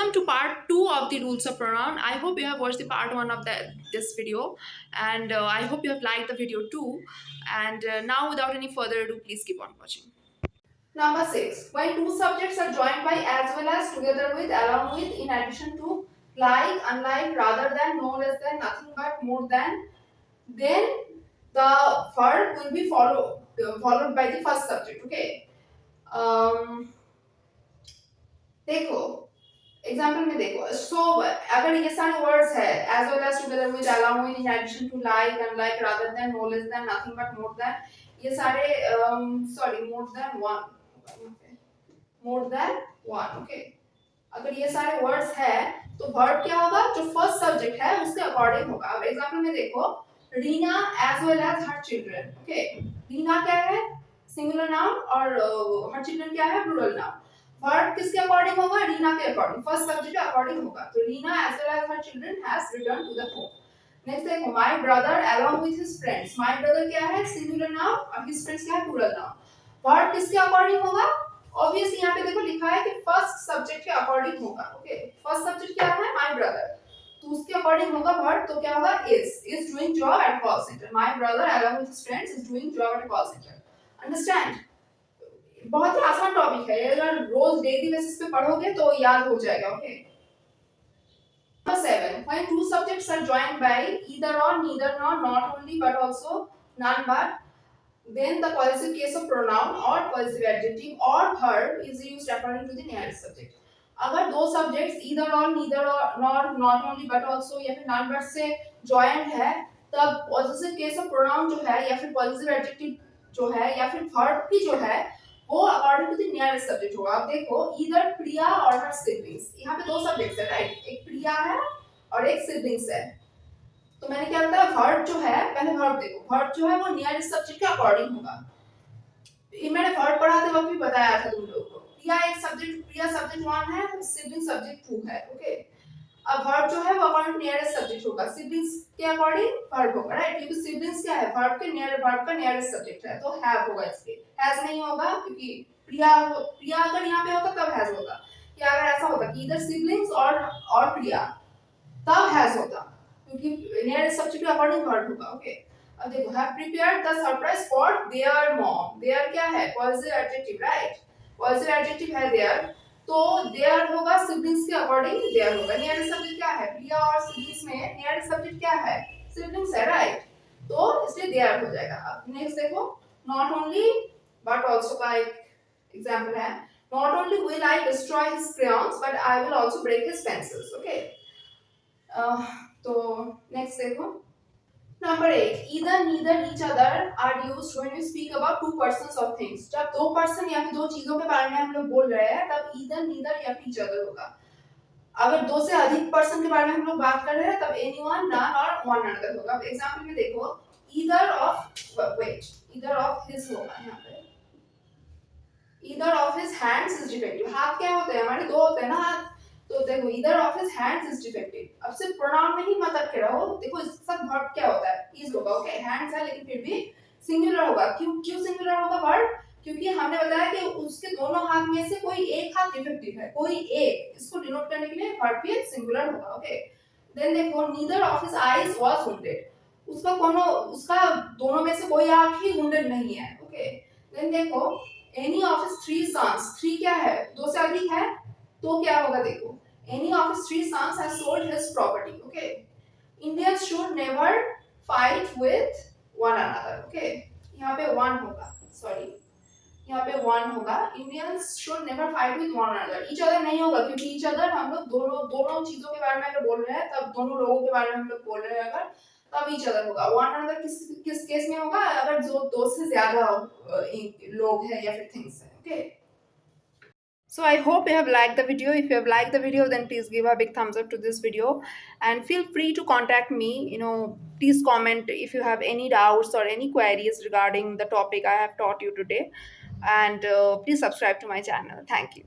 welcome to part 2 of the rules of pronoun. I hope you have watched the part 1 of this video, and I hope you have liked the video too. And now, without any further ado, please keep on watching. Number 6. When two subjects are joined by, as well as, together with, along with, in addition to, like, unlike, rather than, no less than, nothing but, more than, then the verb will be followed by the first subject. Okay. देखो example में देखो so अगर ये सारे words है as well as together with along with in addition to like unlike rather than no less than nothing but more than ये सारे sorry more than one okay अगर ये सारे वर्ड्स है तो वर्ब क्या होगा जो फर्स्ट सब्जेक्ट है उसके अकॉर्डिंग होगा अब एग्जांपल में देखो Reena as well as her children okay Reena क्या है सिंगुलर नाउन और हर चिल्ड्रन क्या है प्लूरल नाउन वर्ब किसके अकॉर्डिंग होगा रीना के अकॉर्डिंग फर्स्ट सब्जेक्ट के अकॉर्डिंग होगा तो Reena as well as her children has return to the home next देखो my brother along with his friends my brother क्या है सिंगुलर नाउन और हिज फ्रेंड्स क्या है प्लूरल नाउन वर्ब किसके अकॉर्डिंग होगा ऑब्वियसली यहाँ पे देखो लिखा है कि फर्स्ट सब्जेक्ट के अकॉर्डिंग होगा ओके फर्स्ट सब्जेक्ट क्या है माय ब्रदर तो उसके अकॉर्डिंग होगा वर्ब तो क्या होगा is doing job eight call centre my brother along with his friends is doing job eight call centre understand बहुत ही आसान टॉपिक है अगर रोज डेली बेसिस पे पढ़ोगे तो याद हो जाएगा okay Number 7 when two subjects are joined by either or neither nor not only but also none but then the possessive case of pronoun or possessive adjective or verb is used according to the nearest subject अगर दो subjects either or neither or nor not only but also या फिर none but से joined है तब possessive case of pronoun जो है या फिर possessive adjective जो है या फिर verb भी जो है वो according to the nearest subject होगा अब देखो ईदर प्रिया और हर सिबलिंग्स यहाँ पे दो सब्जेक्ट्स है राइट एक प्रिया है और एक सिबलिंग्स है तो मैंने क्या बताया वर्ब जो है पहले वर्ब देखो वर्ब जो है वो नियरेस्ट सब्जेक्ट के अकॉर्डिंग होगा ये मैंने वर्ब पढ़ाते वक्त भी बताया था तुम लोगों को प्रिया सब्जेक्ट 1 है सिबलिंग सब्जेक्ट 2 है ओके अब वर्ब जो है वो अकॉर्डिंग टू नियरेस्ट सब्जेक्ट होगा सिबलिंग्स के अकॉर्डिंग वर्ब होगा राइट क्योंकि सिबलिंग्स क्या है वर्ब का नियरेस्ट सब्जेक्ट है तो हैव होगा इसके हैज नहीं होगा क्योंकि प्रिया अगर यहाँ पे होता तब हैज होता या अगर ऐसा होता कि इधर सिबलिंग्स और प्रिया तब हैज होता क्योंकि नियरेस्ट सब्जेक्ट के अकॉर्डिंग वर्ब होगा ओके अब देखो have prepared the surprise for their mom their क्या है positive adjective right positive adjective है देयर तो देयर होगा सिबलिंग्स के अकॉर्डिंग देयर होगा नियरेस्ट सब्जेक्ट क्या है प्रिया और सिबलिंग्स में नियरेस्ट सब्जेक्ट क्या है सिबलिंग्स है राइट तो इसलिए देयर हो जाएगा अब नेक्स्ट देखो नॉट ओनली बट आल्सो का एक एग्जांपल है not only will I destroy his crayons but I will also break his pencils okay तो नेक्स्ट देखो Number 8. Either, neither, each other are used when we speak about two persons or things. जब दो person या फिर दो चीजों के बारे में हम लोग बोल रहे हैं तब either, neither या फिर each other होगा अगर दो से अधिक person के बारे में हम लोग बात कर रहे हैं तब anyone, none और one another होगा अब एग्जांपल में देखो either of his होगा यहाँ पे either of his hands is defective हाथ क्या होते हैं हमारे दो होते हैं ना हाथ तो देखो either of his hands is defective अब सिर्फ प्रोनाउन में ही मत अटके रहो देखो इसके साथ वर्ब क्या होता है is होगा ओके hands है लेकिन फिर भी सिंगुलर होगा क्यों सिंगुलर होगा वर्ब क्योंकि हमने बताया कि उसके दोनों हाथ में से कोई एक हाथ डिफेक्टिव है कोई एक इसको डिनोट करने के लिए वर्ब भी सिंगुलर होगा ओके देन देखो neither of his eyes was wounded उसका दोनों में से कोई आंख ही wounded नहीं है ओके देन देखो any of his three sons three क्या है दो से अधिक है तो क्या होगा देखो any of his three sons has sold his property okay Indians should never fight with one another okay यहाँ पे one होगा sorry यहाँ पे one होगा Indians should never fight with one another each other नहीं होगा क्योंकि each other हम लोग दोनों चीजों के बारे में अगर बोल रहे हैं तब दोनों लोगों के बारे में हम लोग बोल रहे हैं अगर तब each other होगा one another किस केस में होगा अगर जो दो से ज्यादा लोग हैं या फिर things हैं okay So I hope you have liked the video. If you have liked the video, then please give a big thumbs up to this video and feel free to contact me. Please comment if you have any doubts or any queries regarding the topic I have taught you today. And please subscribe to my channel. Thank you.